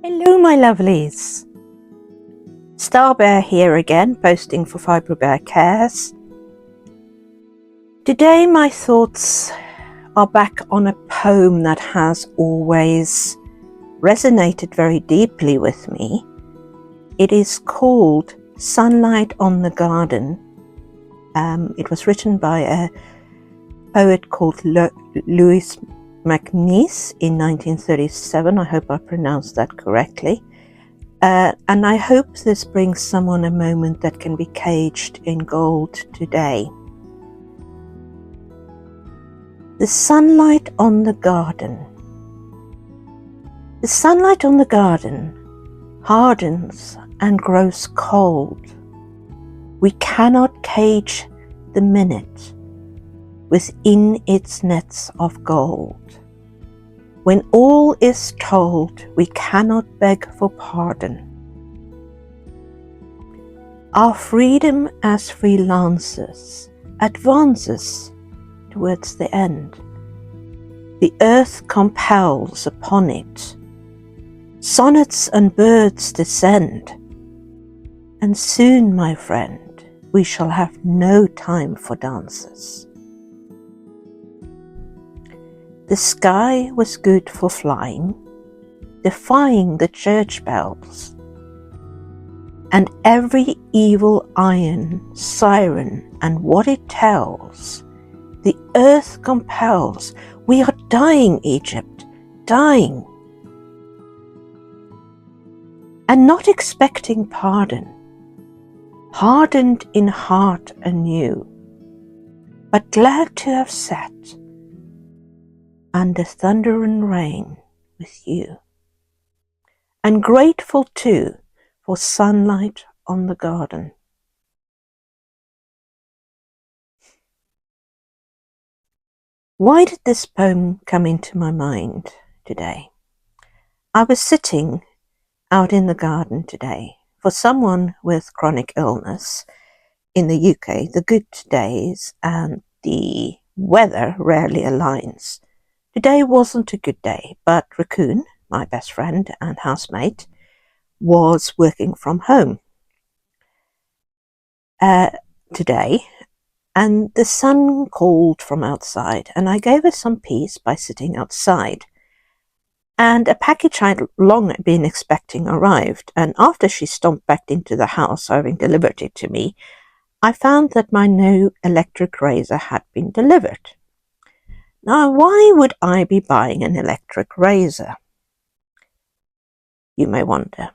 Hello my lovelies, Star Bear here again, posting for Fibre Bear Cares. Today my thoughts are back on a poem that has always resonated very deeply with me. It is called Sunlight on the Garden. It was written by a poet called Louis MacNeice in 1937. I hope I pronounced that correctly. And I hope this brings someone a moment that can be caged in gold today. The sunlight on the garden. The sunlight on the garden hardens and grows cold. We cannot cage the minute within its nets of gold. When all is told, we cannot beg for pardon. Our freedom as freelancers advances towards the end. The earth compels upon it. Sonnets and birds descend. And soon, my friend, we shall have no time for dances. The sky was good for flying, defying the church bells, and every evil iron, siren, and what it tells. The earth compels. We are dying, Egypt, dying. And not expecting pardon, hardened in heart anew, but glad to have sat under thunder and rain with you, and grateful too for sunlight on the garden. Why did this poem come into my mind today? I was sitting out in the garden today. For someone with chronic illness in the UK, the good days and the weather rarely aligns. Today wasn't a good day, but Raccoon, my best friend and housemate, was working from home today, and the sun called from outside, and I gave her some peace by sitting outside. And a package I'd long been expecting arrived, and after she stomped back into the house, having delivered it to me, I found that my new electric razor had been delivered. Now, why would I be buying an electric razor? You may wonder.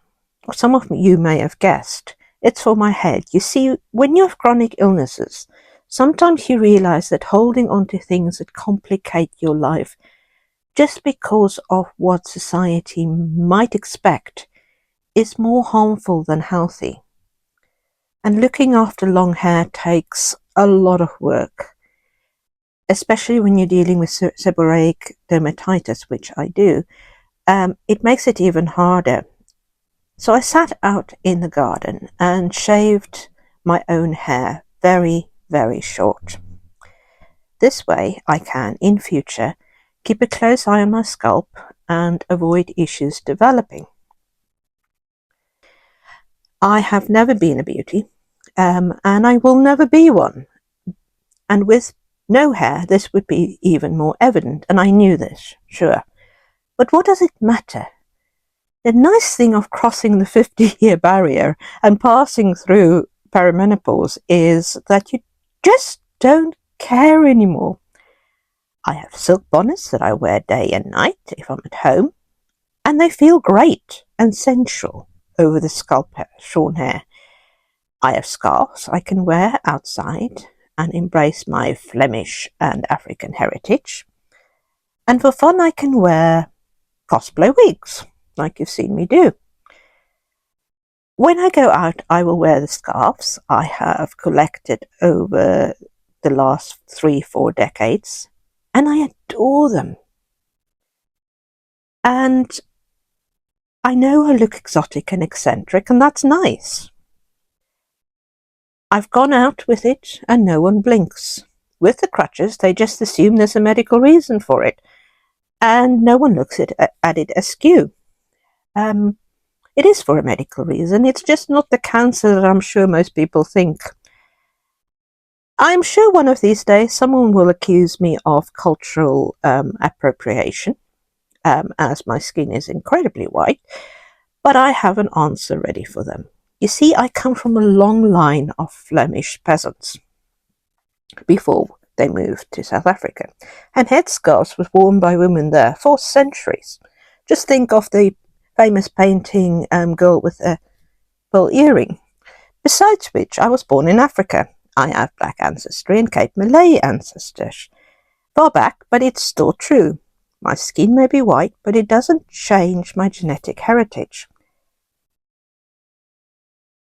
Or some of you may have guessed. It's for my head. You see, when you have chronic illnesses, sometimes you realize that holding on to things that complicate your life just because of what society might expect is more harmful than healthy. And looking after long hair takes a lot of work, especially when you're dealing with seborrheic dermatitis, which I do. It makes it even harder. So I sat out in the garden and shaved my own hair very, very short. This way I can, in future, keep a close eye on my scalp and avoid issues developing. I have never been a beauty, and I will never be one. And with no hair, this would be even more evident, and I knew this, sure. But what does it matter? The nice thing of crossing the 50-year barrier and passing through perimenopause is that you just don't care anymore. I have silk bonnets that I wear day and night if I'm at home, and they feel great and sensual over the scalp hair, shorn hair. I have scarves I can wear outside and embrace my Flemish and African heritage. And for fun I can wear cosplay wigs, like you've seen me do. When I go out, I will wear the scarves I have collected over the last 3-4 decades, and I adore them. And I know I look exotic and eccentric, and that's nice. I've gone out with it, and no one blinks. With the crutches, they just assume there's a medical reason for it, and no one looks at it askew. It is for a medical reason. It's just not the cancer that I'm sure most people think. I'm sure one of these days someone will accuse me of cultural appropriation, as my skin is incredibly white, but I have an answer ready for them. You see, I come from a long line of Flemish peasants before they moved to South Africa, and headscarves was worn by women there for centuries. Just think of the famous painting Girl with a Pearl Earring. Besides which, I was born in Africa. I have black ancestry and Cape Malay ancestors. Far back, but it's still true. My skin may be white, but it doesn't change my genetic heritage.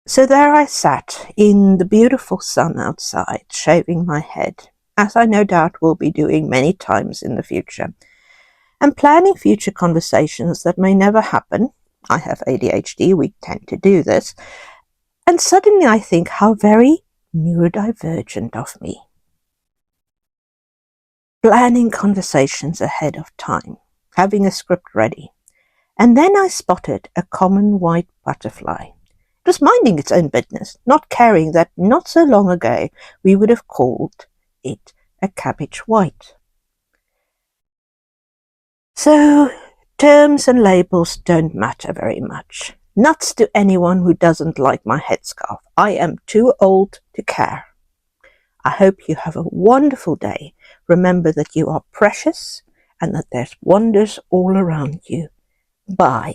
So there I sat in the beautiful sun outside, shaving my head, as I no doubt will be doing many times in the future, and planning future conversations that may never happen. I have ADHD, we tend to do this, and suddenly I think how very neurodivergent of me. Planning conversations ahead of time, having a script ready, and then I spotted a common white butterfly. It was minding its own business, not caring that not so long ago we would have called it a cabbage white. So, terms and labels don't matter very much. Nuts to anyone who doesn't like my headscarf. I am too old to care. I hope you have a wonderful day. Remember that you are precious and that there's wonders all around you. Bye.